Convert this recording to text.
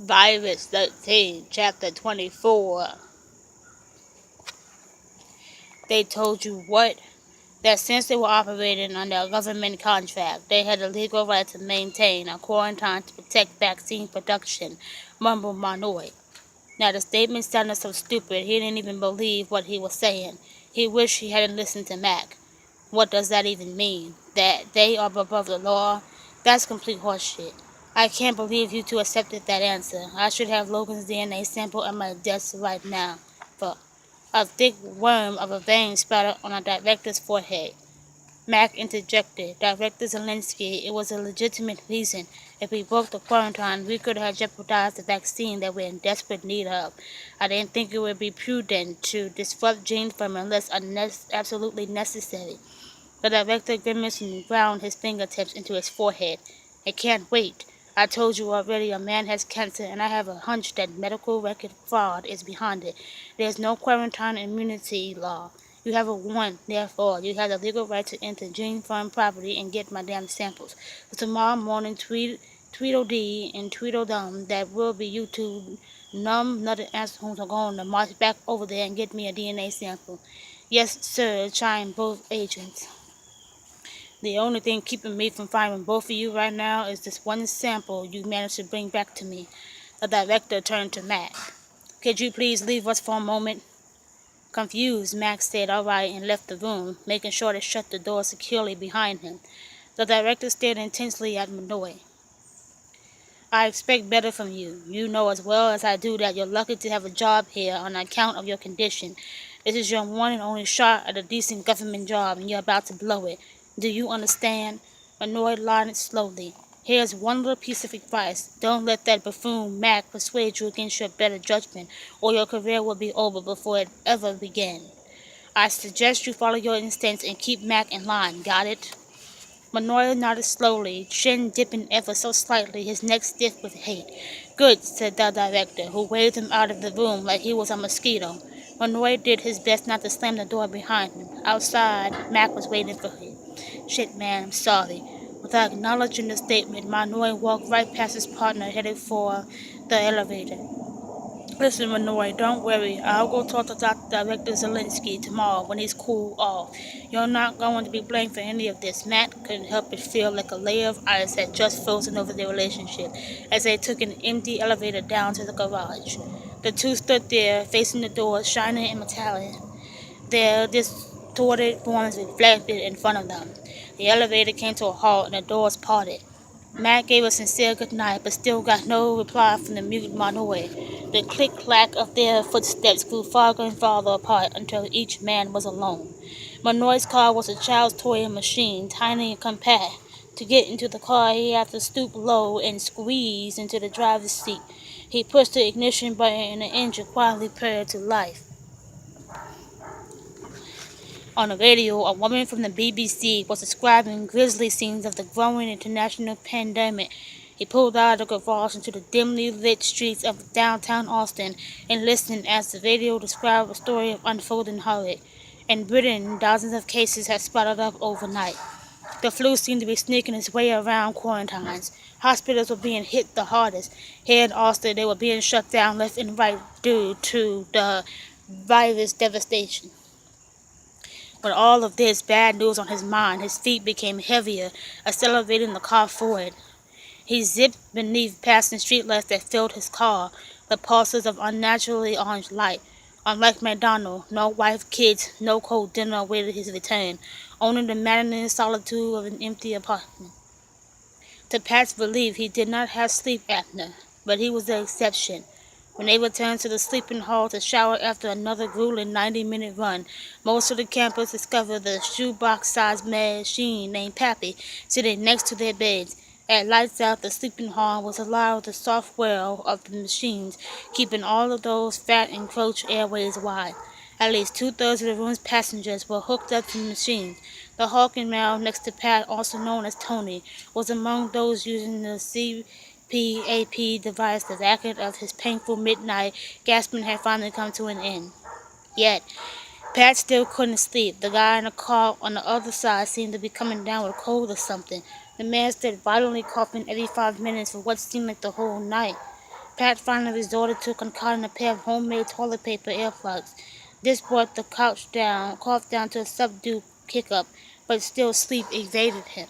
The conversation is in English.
Virus 13, Chapter 24. They told you what? That since they were operating under a government contract, they had a legal right to maintain a quarantine to protect vaccine production, mumbled Monroy. Now the statement sounded so stupid he didn't even believe what he was saying. He wished he hadn't listened to Mac. What does that even mean? That they are above the law? That's complete horseshit. I can't believe you two accepted that answer. I should have Logan's DNA sample at my desk right now. But a thick worm of a vein sprouted on our director's forehead. Mac interjected. Director Zelensky, it was a legitimate reason. If we broke the quarantine, we could have jeopardized the vaccine that we're in desperate need of. I didn't think it would be prudent to disrupt Gene Firm unless absolutely necessary. The director grimaced and ground his fingertips into his forehead. I can't wait. I told you already a man has cancer, and I have a hunch that medical record fraud is behind it. There's no quarantine immunity law. You have a warrant, therefore you have the legal right to enter Gene Farm property and get my damn samples. So tomorrow morning, Tweedledee and Tweedledum, that will be you two numb-nutted assholes are going to march back over there and get me a DNA sample. Yes, sir, chimed both agents. The only thing keeping me from firing both of you right now is this one sample you managed to bring back to me. The director turned to Mac. Could you please leave us for a moment? Confused, Mac said all right and left the room, making sure to shut the door securely behind him. The director stared intensely at Manoy. I expect better from you. You know as well as I do that you're lucky to have a job here on account of your condition. This is your one and only shot at a decent government job, and you're about to blow it. Do you understand? Manoy nodded slowly. Here's one little piece of advice. Don't let that buffoon Mac persuade you against your better judgment, or your career will be over before it ever began. I suggest you follow your instincts and keep Mac in line. Got it? Manoy nodded slowly, chin dipping ever so slightly, his neck stiff with hate. Good, said the director, who waved him out of the room like he was a mosquito. Manoy did his best not to slam the door behind him. Outside, Mac was waiting for him. Shit, man, I'm sorry. Without acknowledging the statement, Manoy walked right past his partner, headed for the elevator. Listen, Manoy, don't worry. I'll go talk to Director Zelensky tomorrow when he's cooled off. You're not going to be blamed for any of this. Matt couldn't help but feel like a layer of ice had just frozen over their relationship as they took an empty elevator down to the garage. The two stood there, facing the door, shining and metallic. Their distorted forms reflected in front of them. The elevator came to a halt and the doors parted. Matt gave a sincere good night, but still got no reply from the mute Manoy. The click-clack of their footsteps grew farther and farther apart until each man was alone. Manoy's car was a child's toy machine, tiny and compact. To get into the car, he had to stoop low and squeeze into the driver's seat. He pushed the ignition button and the engine quietly purred to life. On the radio, a woman from the BBC was describing grisly scenes of the growing international pandemic. He pulled out of the garage into the dimly lit streets of downtown Austin and listened as the radio described a story of unfolding horror. In Britain, dozens of cases had sprouted up overnight. The flu seemed to be sneaking its way around quarantines. Hospitals were being hit the hardest. Here in Austin, they were being shut down left and right due to the virus devastation. With all of this bad news on his mind, his feet became heavier, accelerating the car forward. He zipped beneath passing streetlights that filled his car, the pulses of unnaturally orange light. Unlike McDonald, no wife, kids, no cold dinner awaited his return, only the maddening solitude of an empty apartment. To Pat's relief, he did not have sleep apnea, but he was the exception. When they returned to the sleeping hall to shower after another grueling 90-minute run, most of the campers discovered the shoebox-sized machine named Pappy sitting next to their beds. At lights out, the sleeping hall was alive with the soft whirl of the machines, keeping all of those fat, encroached airways wide. At least two-thirds of the room's passengers were hooked up to the machines. The hulking male next to Pat, also known as Tony, was among those using the PAP device. The racket of his painful midnight gasping had finally come to an end. Yet, Pat still couldn't sleep. The guy in the car on the other side seemed to be coming down with a cold or something. The man stood violently coughing every 5 minutes for what seemed like the whole night. Pat finally resorted to concocting a pair of homemade toilet paper earplugs. This brought the cough down to a subdued hiccup, but still sleep evaded him.